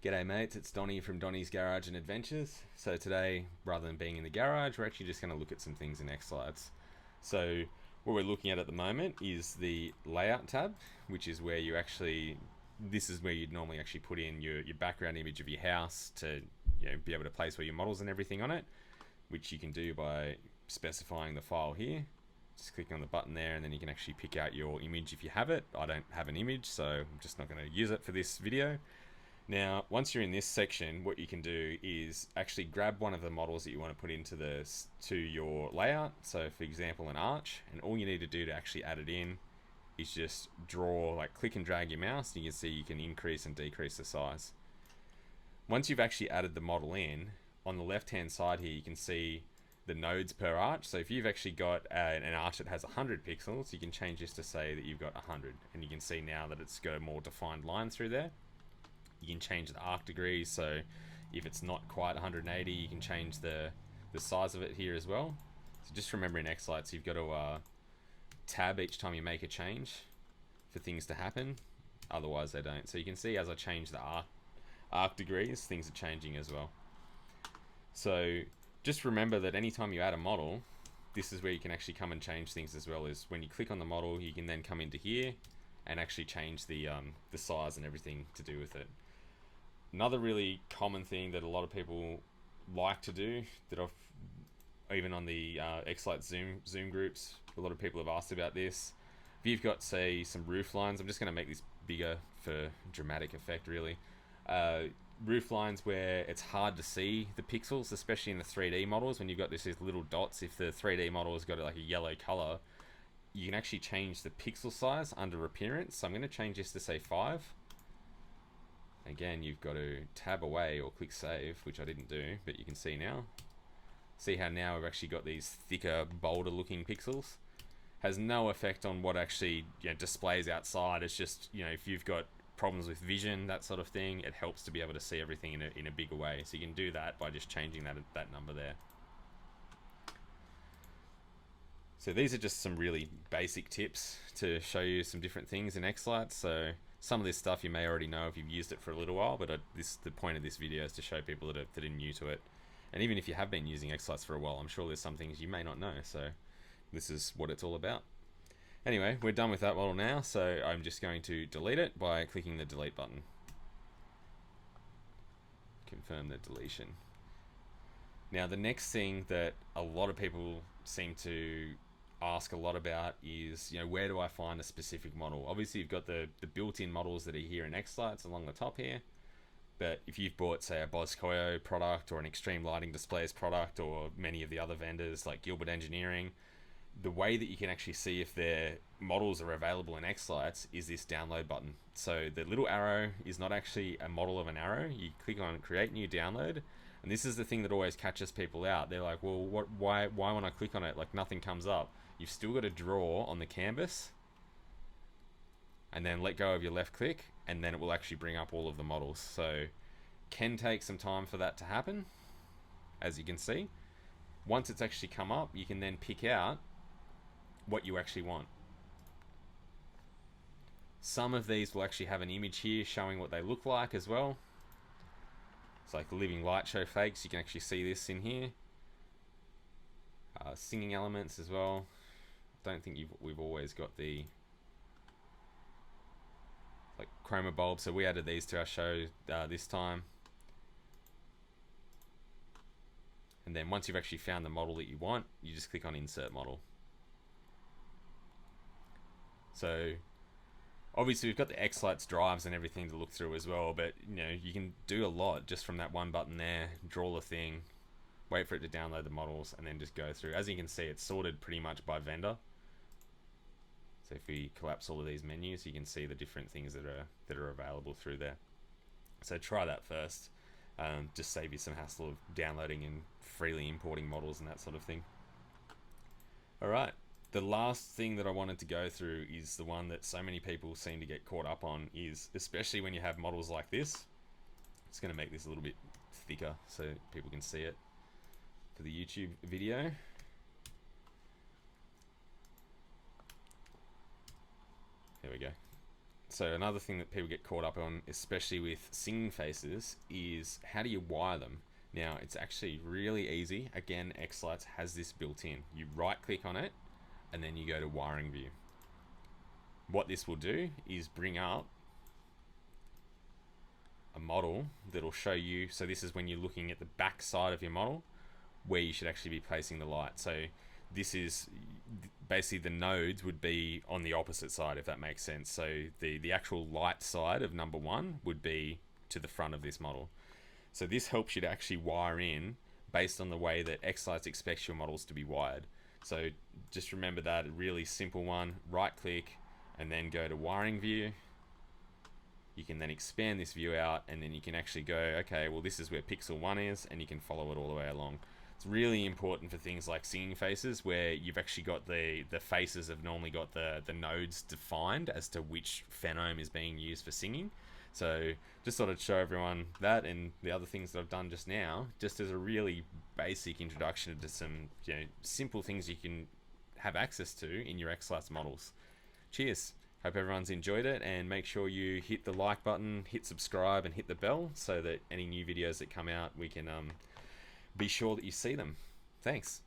G'day mates, it's Donny from Donny's Garage and Adventures. So today, rather than being in the garage, we're actually just going to look at some things in Xlights. So what we're looking at the moment is the layout tab, which is where you actually, this is where you'd normally actually put in your background image of your house to be able to place all your models and everything on it, which you can do by specifying the file here. Just click on the button there and then you can actually pick out your image if you have it. I don't have an image, so I'm just not going to use it for this video. Now, once you're in this section, what you can do is actually grab one of the models that you want to put to your layout. So for example, an arch, and all you need to do to actually add it in is just click and drag your mouse, and you can see you can increase and decrease the size. Once you've actually added the model in, on the left hand side here, you can see the nodes per arch. So if you've actually got an arch that has 100 pixels, you can change this to say that you've got 100, and you can see now that it's got a more defined line through there. You can change the arc degrees, so if it's not quite 180, you can change the size of it here as well. So just remember in Xlights, you've got to tab each time you make a change for things to happen, otherwise they don't. So you can see as I change the arc degrees, things are changing as well. So just remember that anytime you add a model, this is where you can actually come and change things as well. Is when you click on the model, you can then come into here and actually change the size and everything to do with it. Another really common thing that a lot of people like to do, that even on the Xlights Zoom groups, a lot of people have asked about this. If you've got, say, some roof lines, I'm just going to make this bigger for dramatic effect, really. Roof lines where it's hard to see the pixels, especially in the 3D models, when you've got these little dots. If the 3D model has got like a yellow color, you can actually change the pixel size under appearance. So I'm going to change this to say 5. Again, you've got to tab away or click save, which I didn't do, but you can see now. See how now we've actually got these thicker, bolder looking pixels. Has no effect on what actually displays outside. It's just, if you've got problems with vision, that sort of thing, it helps to be able to see everything in a bigger way. So you can do that by just changing that number there. So these are just some really basic tips to show you some different things in Xlights. So some of this stuff you may already know if you've used it for a little while, but the point of this video is to show people that are new to it. And even if you have been using Xlights for a while, I'm sure there's some things you may not know. So this is what it's all about. Anyway, we're done with that model now, so I'm just going to delete it by clicking the delete button. Confirm the deletion. Now the next thing that a lot of people seem to ask a lot about is, where do I find a specific model? Obviously you've got the built-in models that are here in Xlights along the top here, but if you've bought, say, a Boscoyo product or an Extreme Lighting Displays product or many of the other vendors like Gilbert Engineering, the way that you can actually see if their models are available in Xlights is this download button. So the little arrow is not actually a model of an arrow. You click on create new download, and this is the thing that always catches people out. They're like, well, why when I click on it, like nothing comes up? You've still got to draw on the canvas and then let go of your left click, and then it will actually bring up all of the models. So can take some time for that to happen, as you can see. Once it's actually come up, you can then pick out what you actually want. Some of these will actually have an image here showing what they look like as well. It's like living light show fakes. You can actually see this in here. Singing elements as well. Don't think we've always got the like chroma bulb, so we added these to our show this time. And then once you've actually found the model that you want, you just click on insert model. So obviously we've got the Xlights drives and everything to look through as well, but you can do a lot just from that one button there. Draw the thing, wait for it to download the models, and then just go through. As you can see, it's sorted pretty much by vendor. So if we collapse all of these menus, you can see the different things that are available through there. So try that first. Just save you some hassle of downloading and freely importing models and that sort of thing. Alright, the last thing that I wanted to go through is the one that so many people seem to get caught up on, is especially when you have models like this. It's going to make this a little bit thicker so people can see it for the YouTube video. There we go. So another thing that people get caught up on, especially with singing faces, is how do you wire them? Now, it's actually really easy. Again, Xlights has this built in. You right click on it and then you go to wiring view. What this will do is bring up a model that'll show you, so this is when you're looking at the back side of your model where you should actually be placing the light. So this is basically the nodes would be on the opposite side, if that makes sense. So the actual light side of number 1 would be to the front of this model. So this helps you to actually wire in based on the way that Xlights expects your models to be wired. So just remember that, a really simple one. Right click and then go to wiring view. You can then expand this view out and then you can actually go, okay, well this is where pixel 1 is, and you can follow it all the way along. It's really important for things like singing faces, where you've actually got the faces have normally got the nodes defined as to which phenome is being used for singing. So just thought I'd show everyone that and the other things that I've done just now, just as a really basic introduction to some simple things you can have access to in your Xlights models. Cheers. Hope everyone's enjoyed it, and make sure you hit the like button, hit subscribe, and hit the bell so that any new videos that come out, we can be sure that you see them. Thanks.